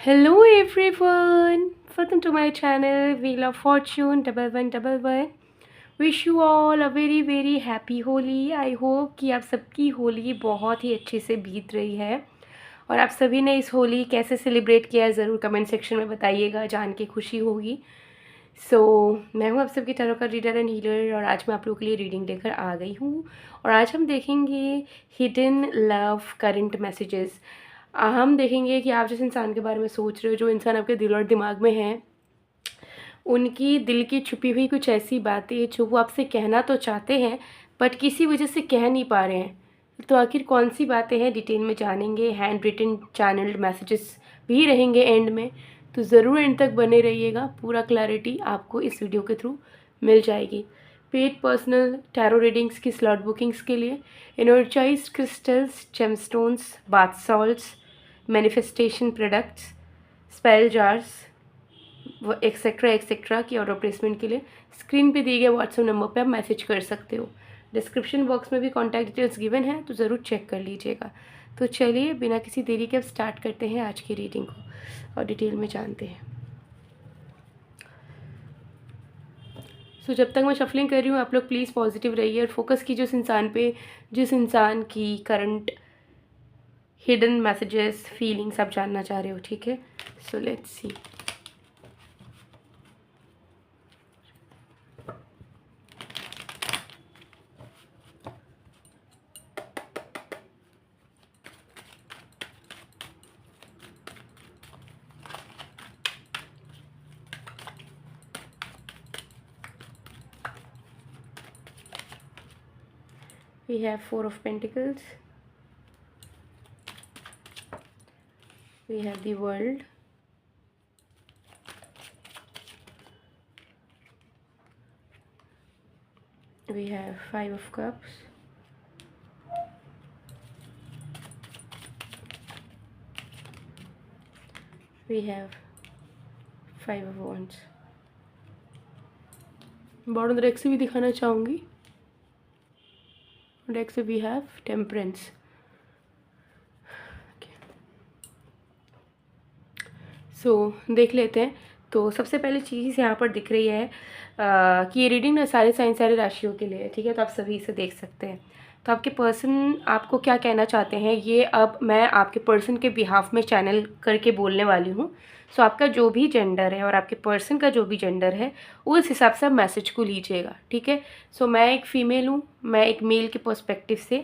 Hello everyone, welcome to my channel Wheel of Fortune 1111। Wish you all a very very happy Holi. I hope कि आप सबकी होली बहुत ही अच्छे से बीत रही है और आप सभी ने इस होली कैसे सेलिब्रेट किया है ज़रूर कमेंट सेक्शन में बताइएगा, जान के खुशी होगी। मैं हूँ आप सबकी टैरो का रीडर एंड हीलर और आज मैं आप लोगों के लिए रीडिंग लेकर आ गई हूँ और आज हम देखेंगे हिडन लव करंट मैसेजेस। हम देखेंगे कि आप जिस इंसान के बारे में सोच रहे हो, जो इंसान आपके दिल और दिमाग में है, उनकी दिल की छुपी हुई कुछ ऐसी बातें जो वो आपसे कहना तो चाहते हैं बट किसी वजह से कह नहीं पा रहे हैं। तो आखिर कौन सी बातें हैं डिटेल में जानेंगे। हैंड रिटन चैनल्ड मैसेजेस भी रहेंगे एंड में, तो ज़रूर एंड तक बने रहिएगा। पूरा क्लैरिटी आपको इस वीडियो के थ्रू मिल जाएगी। पेड पर्सनल टैरो रीडिंग्स की स्लॉट बुकिंग्स के लिए energised crystals, gemstones, bath salts, manifestation products, spell jars वो एक्सेट्रा एक्सेट्रा की ऑर्डर प्लेसमेंट के लिए स्क्रीन पे दिए गए व्हाट्सएप नंबर पे आप मैसेज कर सकते हो। डिस्क्रिप्शन बॉक्स में भी कॉन्टैक्ट डिटेल्स गिवन है, तो ज़रूर चेक कर लीजिएगा। तो चलिए बिना किसी देरी के अब स्टार्ट करते हैं आज की रीडिंग को और डिटेल में जानते हैं। जब तक मैं शफलिंग कर रही हूँ आप लोग प्लीज़ पॉजिटिव रहिए और फोकस कीजिए उस इंसान पे जिस इंसान की करंट हिडन मैसेजेस फीलिंग्स आप जानना चाह रहे हो। ठीक है, so let's see. We have Four of Pentacles, we have the World, we have Five of Cups, we have Five of Wands। Bottom deck से भी दिखाना चाहूँगी। डेक से वी हैव टेम्परेंस। देख लेते हैं। तो सबसे पहले चीज़ यहाँ पर दिख रही है कि ये रीडिंग ना सारे साइन सारे राशियों के लिए है। ठीक है, तो आप सभी इसे देख सकते हैं। तो आपके पर्सन आपको क्या कहना चाहते हैं ये अब मैं आपके पर्सन के बिहाफ में चैनल करके बोलने वाली हूँ। आपका जो भी जेंडर है और आपके पर्सन का जो भी जेंडर है उस हिसाब से आप मैसेज को लीजिएगा। ठीक है, मैं एक फ़ीमेल हूँ, मैं एक मेल के पर्सपेक्टिव से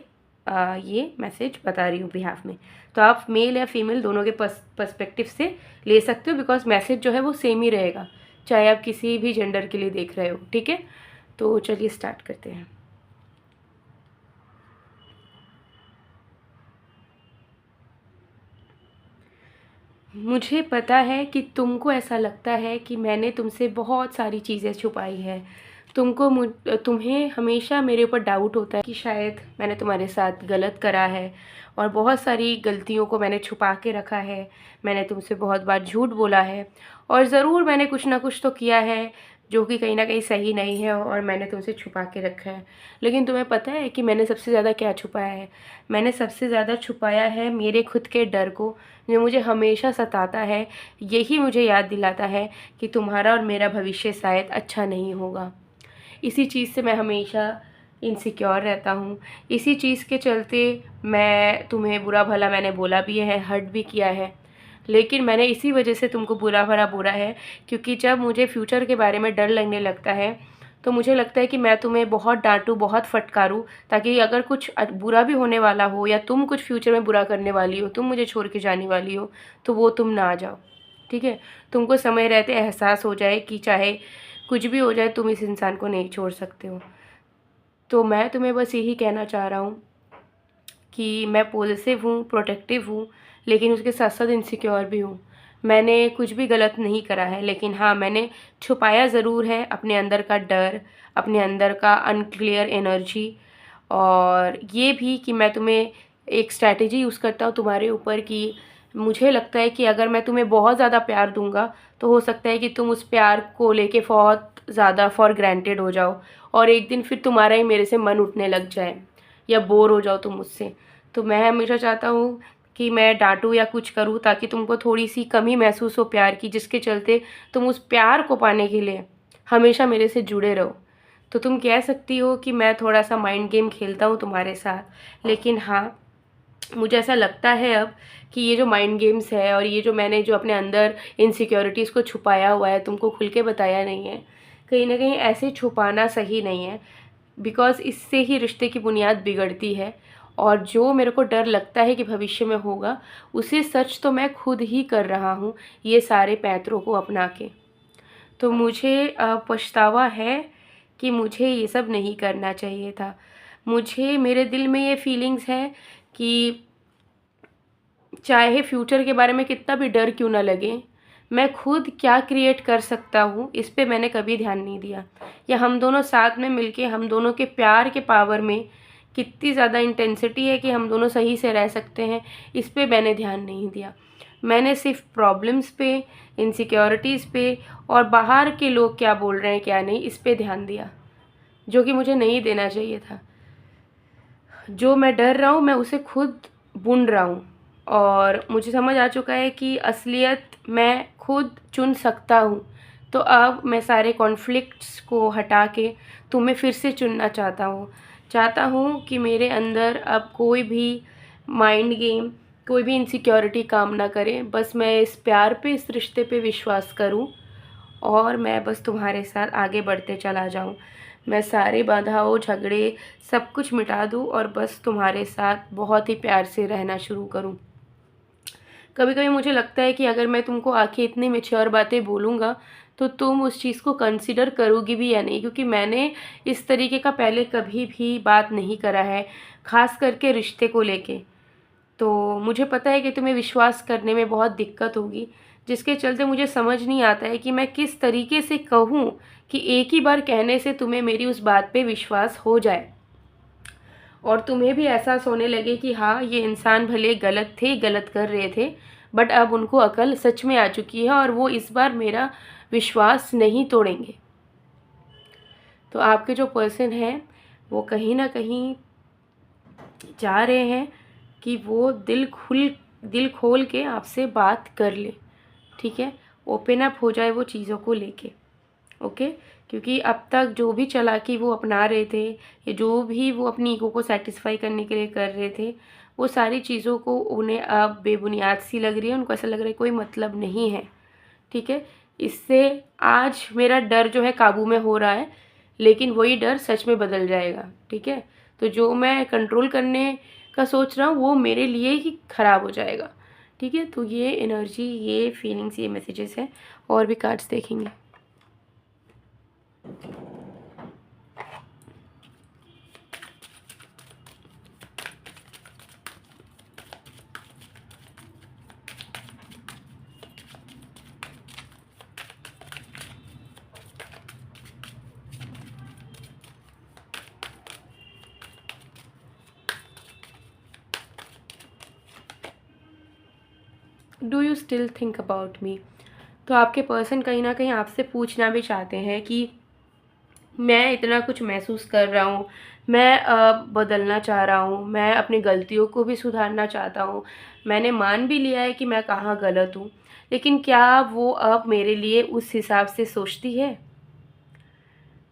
ये मैसेज बता रही हूँ बिहाफ में। तो आप मेल या फीमेल दोनों के पर्सपेक्टिव से ले सकते हो बिकॉज मैसेज जो है वो सेम ही रहेगा चाहे आप किसी भी जेंडर के लिए देख रहे हो। ठीक है, तो चलिए स्टार्ट करते हैं। मुझे पता है कि तुमको ऐसा लगता है कि मैंने तुमसे बहुत सारी चीज़ें छुपाई है। तुम्हें हमेशा मेरे ऊपर डाउट होता है कि शायद मैंने तुम्हारे साथ गलत करा है और बहुत सारी गलतियों को मैंने छुपा के रखा है। मैंने तुमसे बहुत बार झूठ बोला है और ज़रूर मैंने कुछ ना कुछ तो किया है जो कि कहीं ना कहीं सही नहीं है और मैंने तुमसे छुपा के रखा है। लेकिन तुम्हें पता है कि मैंने सबसे ज़्यादा क्या छुपाया है? मैंने सबसे ज़्यादा छुपाया है मेरे खुद के डर को, जो मुझे हमेशा सताता है। यही मुझे याद दिलाता है कि तुम्हारा और मेरा भविष्य शायद अच्छा नहीं होगा। इसी चीज़ से मैं हमेशा इनसिक्योर रहता हूँ। इसी चीज़ के चलते मैं तुम्हें बुरा भला मैंने बोला भी है, हर्ट भी किया है, लेकिन मैंने इसी वजह से तुमको बुरा भला बोला है क्योंकि जब मुझे फ्यूचर के बारे में डर लगने लगता है तो मुझे लगता है कि मैं तुम्हें बहुत डांटूँ, बहुत फटकारूँ, ताकि अगर कुछ बुरा भी होने वाला हो या तुम कुछ फ्यूचर में बुरा करने वाली हो, तुम मुझे छोड़ के जाने वाली हो, तो वो तुम ना आ जाओ। ठीक है, तुमको समय रहते एहसास हो जाए कि चाहे कुछ भी हो जाए तुम इस इंसान को नहीं छोड़ सकते हो। तो मैं तुम्हें बस यही कहना चाह रहा हूँ कि मैं पॉजिटिव हूँ, प्रोटेक्टिव हूँ, लेकिन उसके साथ साथ इनसिक्योर भी हूँ। मैंने कुछ भी गलत नहीं करा है, लेकिन हाँ मैंने छुपाया ज़रूर है अपने अंदर का डर, अपने अंदर का अनक्लियर एनर्जी, और ये भी कि मैं तुम्हें एक स्ट्रैटेजी यूज़ करता हूँ तुम्हारे ऊपर कि मुझे लगता है कि अगर मैं तुम्हें बहुत ज़्यादा प्यार दूंगा तो हो सकता है कि तुम उस प्यार को लेके बहुत ज़्यादा फॉर ग्रांटेड हो जाओ और एक दिन फिर तुम्हारा ही मेरे से मन उठने लग जाए या बोर हो जाओ तुम मुझसे। तो मैं हमेशा चाहता हूँ कि मैं डांटूँ या कुछ करूँ ताकि तुमको थोड़ी सी कमी महसूस हो प्यार की, जिसके चलते तुम उस प्यार को पाने के लिए हमेशा मेरे से जुड़े रहो। तो तुम कह सकती हो कि मैं थोड़ा सा माइंड गेम खेलता हूँ तुम्हारे साथ, लेकिन हाँ, मुझे ऐसा लगता है अब कि ये जो माइंड गेम्स है और ये जो मैंने जो अपने अंदर इनसिक्योरिटीज़ को छुपाया हुआ है, तुमको खुल के बताया नहीं है, कहीं ना कहीं ऐसे छुपाना सही नहीं है। बिकॉज़ इससे ही रिश्ते की बुनियाद बिगड़ती है। और जो मेरे को डर लगता है कि भविष्य में होगा, उसे सच तो मैं खुद ही कर रहा हूँ ये सारे पैंतरों को अपना के। तो मुझे पछतावा है कि मुझे ये सब नहीं करना चाहिए था। मुझे मेरे दिल में ये फीलिंग्स है कि चाहे फ्यूचर के बारे में कितना भी डर क्यों ना लगे, मैं खुद क्या क्रिएट कर सकता हूँ इस पे मैंने कभी ध्यान नहीं दिया। या हम दोनों साथ में मिलके हम दोनों के प्यार के पावर में कितनी ज़्यादा इंटेंसिटी है कि हम दोनों सही से रह सकते हैं, इस पे मैंने ध्यान नहीं दिया। मैंने सिर्फ प्रॉब्लम्स पे, इनसिक्योरिटीज़ पे और बाहर के लोग क्या बोल रहे हैं क्या नहीं, इस पे ध्यान दिया, जो कि मुझे नहीं देना चाहिए था। जो मैं डर रहा हूँ मैं उसे खुद बुन रहा हूँ, और मुझे समझ आ चुका है कि असलियत मैं खुद चुन सकता हूँ। तो अब मैं सारे कॉन्फ्लिक्ट्स को हटा के तुम्हें फिर से चुनना चाहता हूँ कि मेरे अंदर अब कोई भी माइंड गेम, कोई भी इनसिक्योरिटी काम ना करे। बस मैं इस प्यार पे, इस रिश्ते पे विश्वास करूँ और मैं बस तुम्हारे साथ आगे बढ़ते चला जाऊँ। मैं सारी बाधाओं, झगड़े सब कुछ मिटा दूँ और बस तुम्हारे साथ बहुत ही प्यार से रहना शुरू करूँ। कभी कभी मुझे लगता है कि अगर मैं तुमको आके इतनी मैच्योर बातें बोलूँगा तो तुम उस चीज़ को कंसिडर करोगी भी या नहीं, क्योंकि मैंने इस तरीके का पहले कभी भी बात नहीं करा है, ख़ास करके रिश्ते को लेके। तो मुझे पता है कि तुम्हें विश्वास करने में बहुत दिक्कत होगी, जिसके चलते मुझे समझ नहीं आता है कि मैं किस तरीके से कहूँ कि एक ही बार कहने से तुम्हें मेरी उस बात पे विश्वास हो जाए और तुम्हें भी एहसास होने लगे कि हाँ, ये इंसान भले गलत थे, गलत कर रहे थे, बट अब उनको अकल सच में आ चुकी है और वो इस बार मेरा विश्वास नहीं तोड़ेंगे। तो आपके जो पर्सन हैं वो कहीं ना कहीं चाह रहे हैं कि वो दिल खोल के आपसे बात कर ले, ठीक है, ओपन अप हो जाए वो चीज़ों को लेके। ओके, क्योंकि अब तक जो भी चालाकी वो अपना रहे थे या जो भी वो अपनी ईगो को सेटिस्फाई करने के लिए कर रहे थे, वो सारी चीज़ों को उन्हें अब बेबुनियाद सी लग रही है। उनको ऐसा लग रहा है कोई मतलब नहीं है, ठीक है। इससे आज मेरा डर जो है काबू में हो रहा है, लेकिन वही डर सच में बदल जाएगा, ठीक है। तो जो मैं कंट्रोल करने का सोच रहा हूँ वो मेरे लिए ही ख़राब हो जाएगा, ठीक है। तो ये एनर्जी, ये फीलिंग्स, ये मैसेजेस हैं। और भी कार्ड्स देखेंगे। Do you still think about me? तो आपके पर्सन कहीं ना कहीं आपसे पूछना भी चाहते हैं कि मैं इतना कुछ महसूस कर रहा हूँ, मैं बदलना चाह रहा हूँ, मैं अपनी गलतियों को भी सुधारना चाहता हूँ, मैंने मान भी लिया है कि मैं कहाँ गलत हूँ, लेकिन क्या वो अब मेरे लिए उस हिसाब से सोचती है,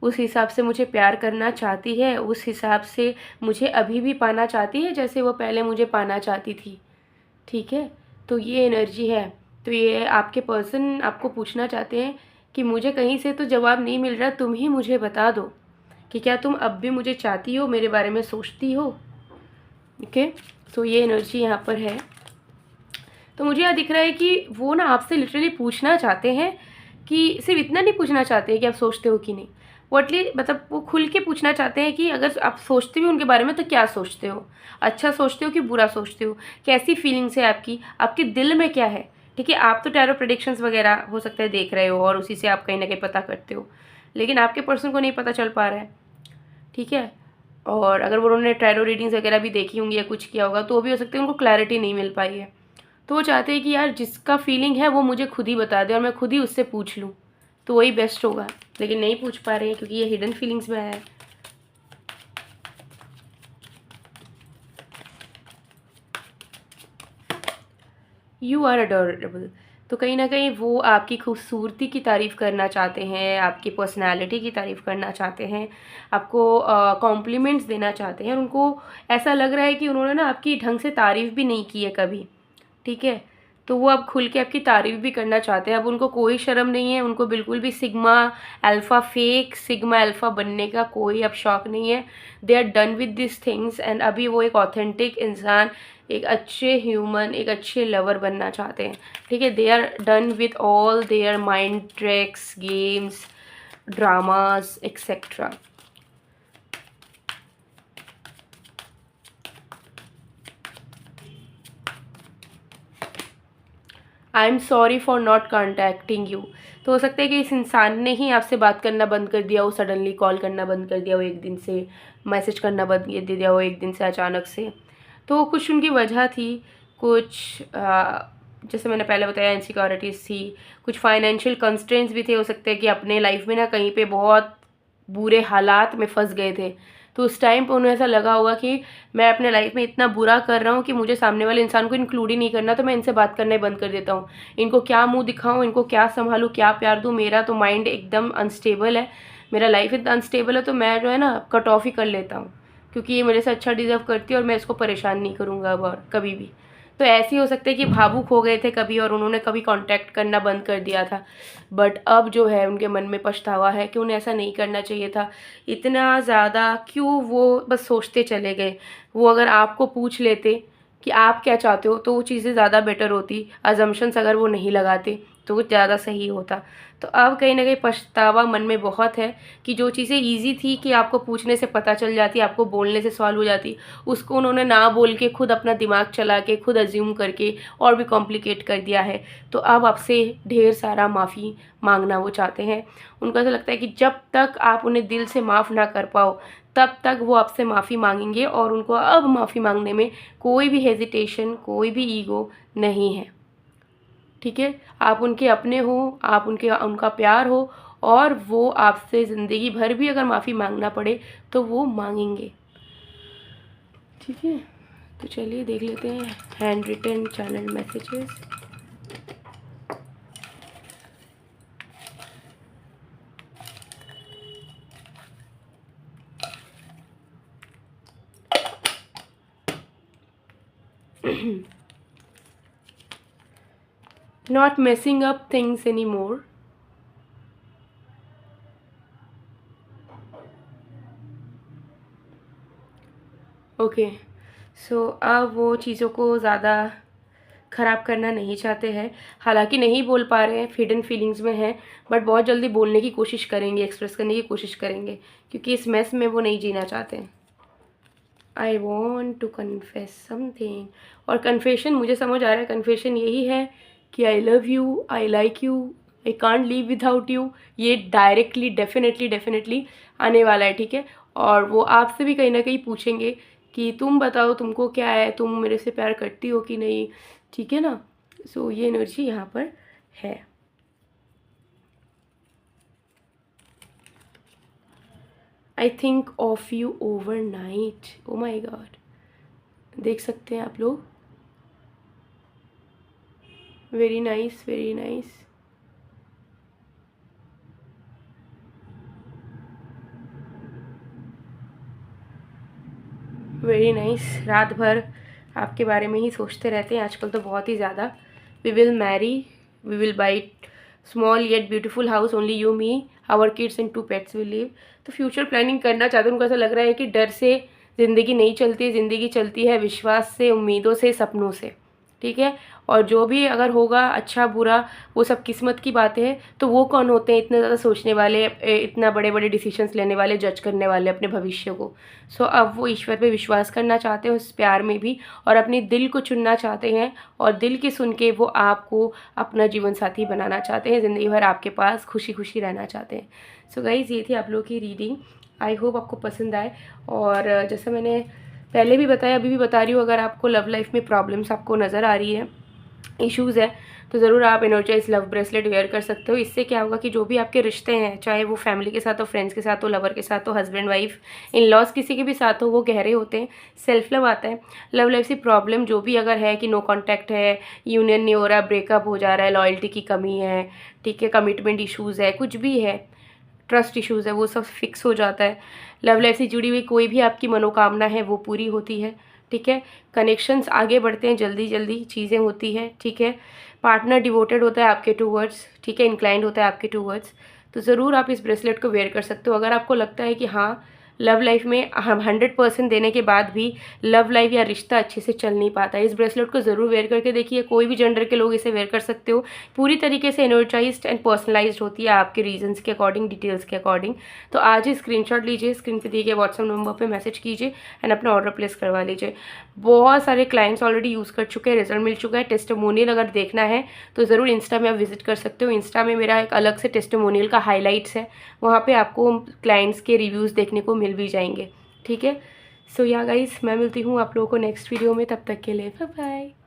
उस हिसाब से मुझे प्यार करना चाहती है, उस हिसाब से मुझे अभी भी पाना चाहती है जैसे वो पहले मुझे पाना चाहती थी, ठीक है। तो ये एनर्जी है। तो ये आपके पर्सन आपको पूछना चाहते हैं कि मुझे कहीं से तो जवाब नहीं मिल रहा, तुम ही मुझे बता दो कि क्या तुम अब भी मुझे चाहती हो, मेरे बारे में सोचती हो, ओके। तो ये एनर्जी यहाँ पर है। तो मुझे यहाँ दिख रहा है कि वो ना आपसे लिटरली पूछना चाहते हैं कि सिर्फ इतना नहीं पूछना चाहते हैं कि आप सोचते हो कि नहीं, वो एटलीस्ट मतलब वो खुल के पूछना चाहते हैं कि अगर आप सोचते भी उनके बारे में तो क्या सोचते हो, अच्छा सोचते हो कि बुरा सोचते हो, कैसी फीलिंग्स है आपकी, आपके दिल में क्या है, ठीक है। आप तो टैरो प्रेडिक्शंस वगैरह हो सकता है देख रहे हो और उसी से आप कहीं ना कहीं पता करते हो, लेकिन आपके पर्सन को नहीं पता चल पा रहा है, ठीक है। और अगर वो उन्होंने टैरो रीडिंग्स वगैरह भी देखी होंगी या कुछ किया होगा तो भी हो सकता है उनको क्लैरिटी नहीं मिल पाई है। तो वो चाहते हैं कि यार जिसका फीलिंग है वो मुझे खुद ही बता दे और मैं खुद ही उससे पूछ लूँ, तो वही बेस्ट होगा, लेकिन नहीं पूछ पा रहे हैं क्योंकि ये हिडन फीलिंग्स में है। You are adorable. तो कहीं ना कहीं वो आपकी खूबसूरती की तारीफ़ करना चाहते हैं, आपकी पर्सनालिटी की तारीफ़ करना चाहते हैं, आपको कॉम्प्लीमेंट्स देना चाहते हैं, और उनको ऐसा लग रहा है कि उन्होंने ना आपकी ढंग से तारीफ़ भी नहीं की है कभी, ठीक है। तो वो अब खुल के आपकी तारीफ़ भी करना चाहते हैं। अब उनको कोई शर्म नहीं है, उनको बिल्कुल भी sigma alpha fake sigma alpha बनने का कोई अब शौक नहीं है। They are done with this things, and अभी वो एक ऑथेंटिक इंसान, एक अच्छे ह्यूमन, एक अच्छे लवर बनना चाहते हैं, ठीक है। They are done with all their mind tricks, games, dramas etcetera. I am sorry for not contacting you. तो हो सकता है कि इस इंसान ने ही आपसे बात करना बंद कर दिया हो, सडनली कॉल करना बंद कर दिया हो एक दिन से, मैसेज करना बंद कर दिया हो एक दिन से अचानक से। तो कुछ उनकी वजह थी, कुछ जैसे मैंने पहले बताया इनसिक्योरिटीज़ थी, कुछ फाइनेंशियल कंस्ट्रेंट्स भी थे। हो सकता है कि अपने लाइफ में ना कहीं पे बहुत बुरे हालात में फंस गए थे, तो उस टाइम पर उन्हें ऐसा लगा होगा कि मैं अपने लाइफ में इतना बुरा कर रहा हूँ कि मुझे सामने वाले इंसान को इंक्लूड ही नहीं करना, तो मैं इनसे बात करना ही बंद कर देता हूँ। इनको क्या मुंह दिखाऊँ, इनको क्या संभालूँ, क्या प्यार दूँ, मेरा तो माइंड एकदम अनस्टेबल है, मेरा लाइफ इतना अनस्टेबल है, तो मैं जो है ना कट ऑफ ही कर लेता हूँ, क्योंकि ये मेरे से अच्छा डिज़र्व करती है और मैं इसको परेशान नहीं करूँगा अब और कभी भी। तो ऐसे ही हो सकता है कि भावुक हो गए थे कभी और उन्होंने कभी कांटेक्ट करना बंद कर दिया था, बट अब जो है उनके मन में पछतावा है कि उन्हें ऐसा नहीं करना चाहिए था। इतना ज़्यादा क्यों वो बस सोचते चले गए। वो अगर आपको पूछ लेते कि आप क्या चाहते हो, तो वो चीज़ें ज़्यादा बेटर होती। अजम्पशंस अगर वो नहीं लगाते तो वो ज़्यादा सही होता। तो अब कहीं ना कहीं पछतावा मन में बहुत है कि जो चीज़ें ईजी थी कि आपको पूछने से पता चल जाती, आपको बोलने से सॉल्व हो जाती, उसको उन्होंने ना बोल के खुद अपना दिमाग चला के खुद अज्यूम करके और भी कॉम्प्लिकेट कर दिया है। तो अब आपसे ढेर सारा माफ़ी मांगना वो चाहते हैं। उनको ऐसा लगता है कि जब तक आप उन्हें दिल से माफ़ ना कर पाओ, तब तक वो आपसे माफ़ी मांगेंगे, और उनको अब माफ़ी मांगने में कोई भी हेजिटेशन, कोई भी ईगो नहीं है, ठीक है। आप उनके अपने हो, आप उनका प्यार हो, और वो आपसे ज़िंदगी भर भी अगर माफ़ी मांगना पड़े तो वो मांगेंगे, ठीक है। तो चलिए देख लेते हैं hand written channel messages. Not messing up things anymore. Okay, so अब वो चीज़ों को ज़्यादा ख़राब करना नहीं चाहते हैं। हालांकि नहीं बोल पा रहे हैं, हिडन फीलिंग्स में हैं, बट बहुत जल्दी बोलने की कोशिश करेंगे, एक्सप्रेस करने की कोशिश करेंगे, क्योंकि इस मैस में वो नहीं जीना चाहते हैं। I want to confess something, और कन्फेशन मुझे समझ आ रहा है, कन्फेशन यही है कि I love you, I like you, I can't live without you. ये डायरेक्टली डेफिनेटली डेफिनेटली आने वाला है, ठीक है। और वो आपसे भी कहीं ना कहीं पूछेंगे कि तुम बताओ तुमको क्या है, तुम मेरे से प्यार करती हो कि नहीं, ठीक है ना। सो ये एनर्जी यहाँ पर है। I think of you over night. Oh my God, देख सकते हैं आप लोग। Very nice, very nice. Very nice. रात भर आपके बारे में ही सोचते रहते हैं आजकल तो बहुत ही ज़्यादा। We will marry, we will buy small yet beautiful house, only you me, our kids and 2 pets will live. तो फ्यूचर प्लानिंग करना चाहते हैं। उनको ऐसा लग रहा है कि डर से ज़िंदगी नहीं चलती, ज़िंदगी चलती है विश्वास से, उम्मीदों से, सपनों से, ठीक है। और जो भी अगर होगा अच्छा बुरा वो सब किस्मत की बातें हैं। तो वो कौन होते हैं इतने ज़्यादा सोचने वाले, इतना बड़े बड़े डिसीजंस लेने वाले, जज करने वाले अपने भविष्य को। सो अब वो ईश्वर पे विश्वास करना चाहते हैं उस प्यार में भी, और अपने दिल को चुनना चाहते हैं, और दिल की सुन के वो आपको अपना जीवन साथी बनाना चाहते हैं, ज़िंदगी भर आपके पास खुशी खुशी रहना चाहते हैं। सो गाइज़, ये थी आप लोगों की रीडिंग। आई होप आपको पसंद आए। और जैसे मैंने पहले भी बताया, अभी भी बता रही हूँ, अगर आपको लव लाइफ में प्रॉब्लम्स आपको नज़र आ रही है, इश्यूज़ है तो ज़रूर आप एनर्जाइज लव ब्रेसलेट वेयर कर सकते हो। इससे क्या होगा कि जो भी आपके रिश्ते हैं, चाहे वो फैमिली के साथ हो, फ्रेंड्स के साथ हो, लवर के साथ हो, हस्बैंड वाइफ, इन लॉज, किसी के भी साथ हो, वो गहरे होते हैं। सेल्फ लव आता है। लव लाइफ से प्रॉब्लम जो भी अगर है कि नो कॉन्टैक्ट है, यूनियन नहीं हो रहा, ब्रेकअप हो जा रहा है, लॉयल्टी की कमी है, ठीक है, कमिटमेंट इशूज़ है, कुछ भी है, ट्रस्ट इश्यूज़ है, वो सब फिक्स हो जाता है। लव लाइफ से जुड़ी हुई कोई भी आपकी मनोकामना है वो पूरी होती है, ठीक है। कनेक्शंस आगे बढ़ते हैं, जल्दी जल्दी चीज़ें होती है, ठीक है। पार्टनर डिवोटेड होता है आपके टूवर्ड्स, ठीक है, इंक्लाइंड होता है आपके टूवर्ड्स। तो ज़रूर आप इस ब्रेसलेट को वेयर कर सकते हो। अगर आपको लगता है कि हाँ, लव लाइफ में हम 100% देने के बाद भी लव लाइफ या रिश्ता अच्छे से चल नहीं पाता है, इस ब्रेसलेट को ज़रूर वेयर करके देखिए। कोई भी जेंडर के लोग इसे वेयर कर सकते हो। पूरी तरीके से एनर्जाइज्ड एंड पर्सनलाइज्ड होती है आपके रीजंस के अकॉर्डिंग, डिटेल्स के अकॉर्डिंग। तो आज ही स्क्रीनशॉट लीजिए, स्क्रीन पे दिए गए व्हाट्सएप नंबर पे मैसेज कीजिए एंड अपना ऑर्डर प्लेस करवा लीजिए। बहुत सारे क्लाइंट्स ऑलरेडी यूज़ कर चुके हैं, रिजल्ट मिल चुका है। टेस्टिमोनियल अगर देखना है तो ज़रूर इंस्टा में आप विजिट कर सकते हो। इंस्टा में मेरा एक अलग से टेस्टिमोनियल का हाईलाइट्स है, वहाँ पे आपको क्लाइंट्स के रिव्यूज़ देखने को मिल भी जाएंगे, ठीक है। सो या गाइस, मैं मिलती हूँ आप लोगों को नेक्स्ट वीडियो में। तब तक के लिए बाय बाय।